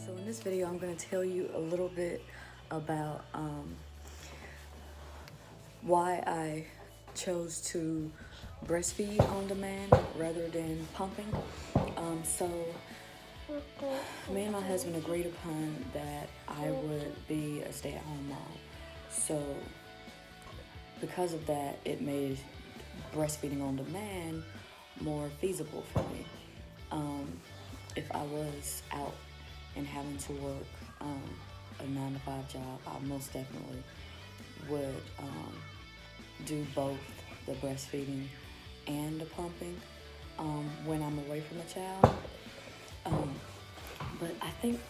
So in this video, I'm going to tell you a little bit about why I chose to breastfeed on demand rather than pumping. So me and my husband agreed upon that I would be a stay-at-home mom. So because of that, it made breastfeeding on demand more feasible for me. If I was out and having to work a 9-to-5 job, I most definitely would do both the breastfeeding and the pumping when I'm away from a child. But I think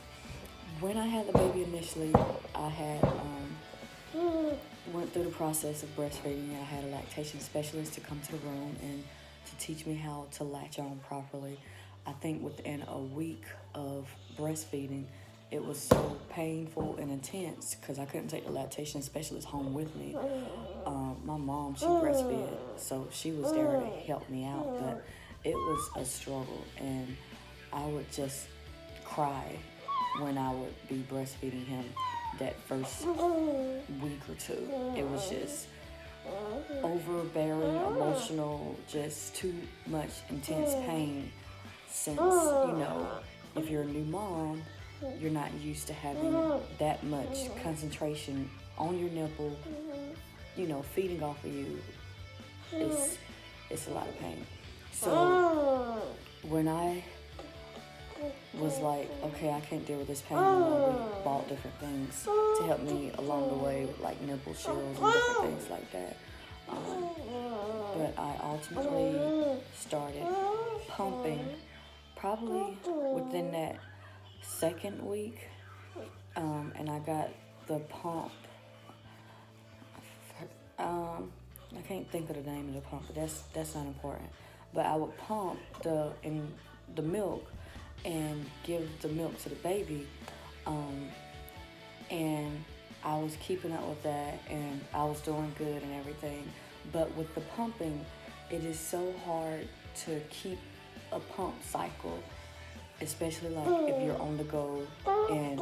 when I had the baby initially, I had went through the process of breastfeeding. I had a lactation specialist to come to the room and to teach me how to latch on properly. I think within a week of breastfeeding, it was so painful and intense because I couldn't take the lactation specialist home with me. My mom, she breastfed, so she was there to help me out, but it was a struggle, and I would just cry when I would be breastfeeding him that first week or two. It was just overbearing, emotional, just too much intense pain since, if you're a new mom, you're not used to having that much concentration on your nipple, feeding off of you. It's a lot of pain. So when I was like, okay, I can't deal with this pain anymore, we bought different things to help me along the way, like nipple shields and different things like that. But I ultimately started pumping probably within that second week, and I got the pump. I can't think of the name of the pump, but that's not important. But I would pump the milk and give the milk to the baby, and I was keeping up with that, and I was doing good and everything. But with the pumping, it is so hard to keep a pump cycle, especially like if you're on the go and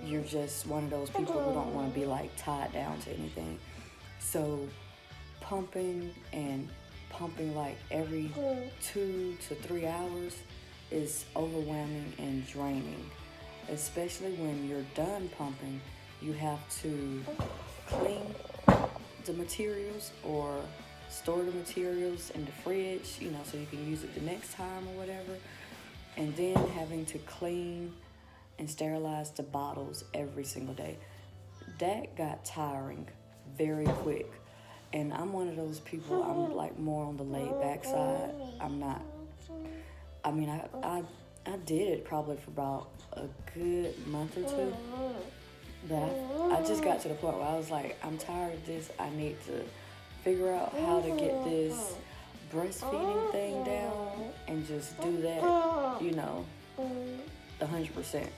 you're just one of those people who don't want to be like tied down to anything. So pumping like every 2 to 3 hours is overwhelming and draining, especially when you're done pumping. You have to clean the materials or store the materials in the fridge, so you can use it the next time or whatever. And then having to clean and sterilize the bottles every single day. That got tiring very quick. And I'm one of those people, I'm like more on the laid back side. I did it probably for about a good month or two. But I just got to the point where I was like, I'm tired of this. I need to figure out how to get this breastfeeding thing down and just do that, 100%.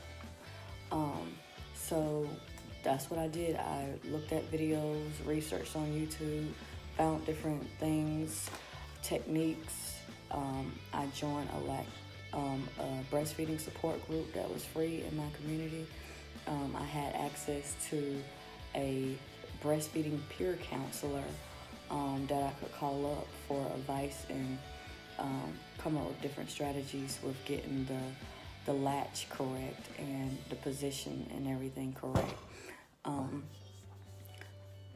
So that's what I did. I looked at videos, researched on YouTube, found different things, techniques. I joined a breastfeeding support group that was free in my community. I had access to a breastfeeding peer counselor that I could call up for advice and come up with different strategies with getting the latch correct and the position and everything correct.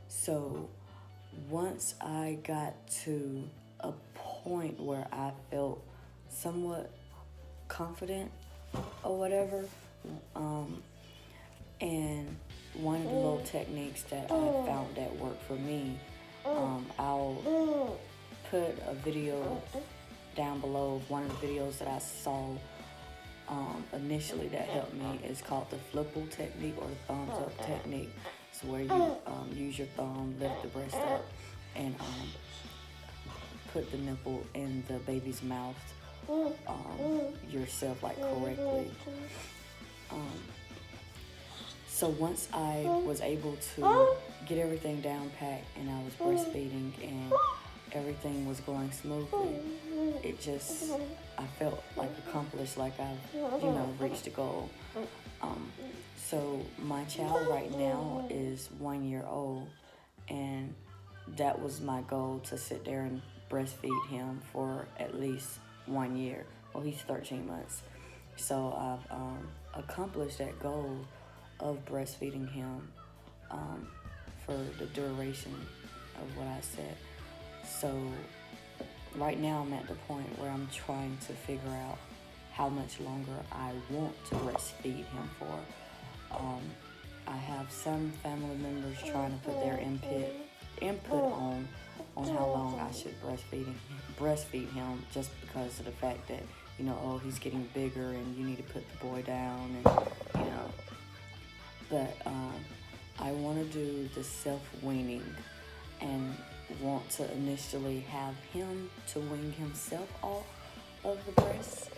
So once I got to a point where I felt somewhat confident or whatever, and one of the little techniques that I found that worked for me, I'll put a video down below of one of the videos that I saw initially that helped me. It's called the flipple technique or the thumbs up technique. It's where you use your thumb, lift the breast up, and put the nipple in the baby's mouth yourself, like correctly. So once I was able to get everything down packed and I was breastfeeding and everything was going smoothly, it I felt like accomplished, like I've, reached a goal. So my child right now is 1 year old, and that was my goal, to sit there and breastfeed him for at least 1 year. Well, he's 13 months. So I've accomplished that goal of breastfeeding him for the duration of what I said. So right now I'm at the point where I'm trying to figure out how much longer I want to breastfeed him for. I have some family members trying to put their input on how long I should breastfeed him, just because of the fact that, he's getting bigger and you need to put the boy down, and but I want to do the self-weaning and want to initially have him to wean himself off of the breast.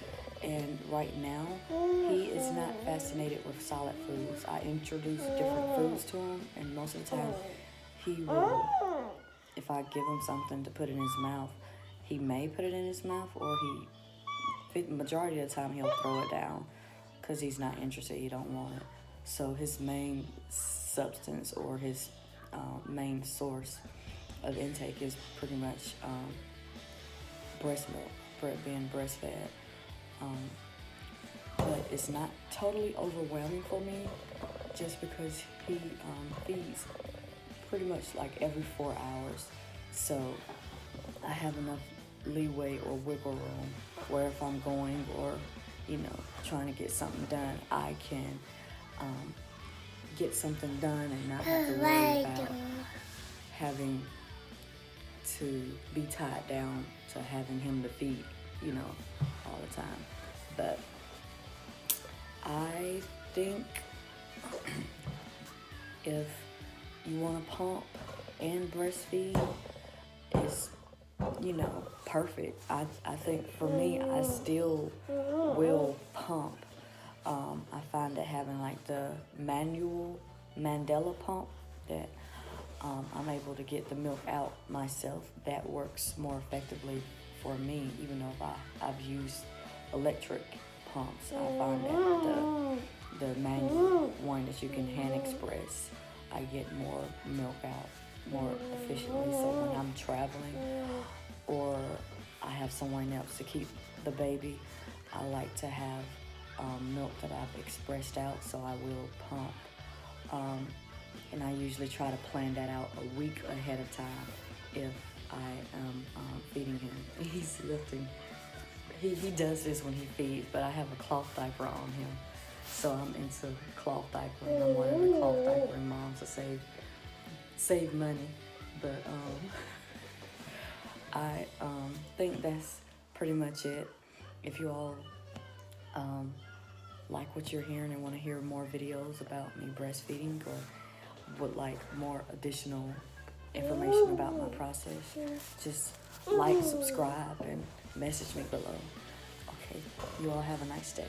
And right now, he is not fascinated with solid foods. I introduce different foods to him, and most of the time, he will, if I give him something to put in his mouth, he may put it in his mouth, or majority of the time, he'll throw it down because he's not interested, he don't want it. So his main substance, or his main source of intake, is pretty much breast milk, being breastfed. But it's not totally overwhelming for me, just because he feeds pretty much like every 4 hours. So I have enough leeway or wiggle room where if I'm going, or trying to get something done, I can get something done and not have to worry about having to be tied down to having him to feed, all the time. But I think if you want to pump and breastfeed, it's, perfect. I think for me, I still will pump. I find that having like the manual Mandela pump, that I'm able to get the milk out myself, that works more effectively for me, even though I've used electric pumps. I find that the manual one that you can hand express, I get more milk out more efficiently. So when I'm traveling, or I have someone else to keep the baby, I like to have milk that I've expressed out, so I will pump. And I usually try to plan that out a week ahead of time if I am feeding him. He's lifting. He does this when he feeds, but I have a cloth diaper on him. So I'm into cloth diapering. I'm one of the cloth diapering moms to save money. But I think that's pretty much it. If you all like what you're hearing and want to hear more videos about me breastfeeding, or would like more additional information about my process, just like, subscribe, and message me below. Okay, you all have a nice day.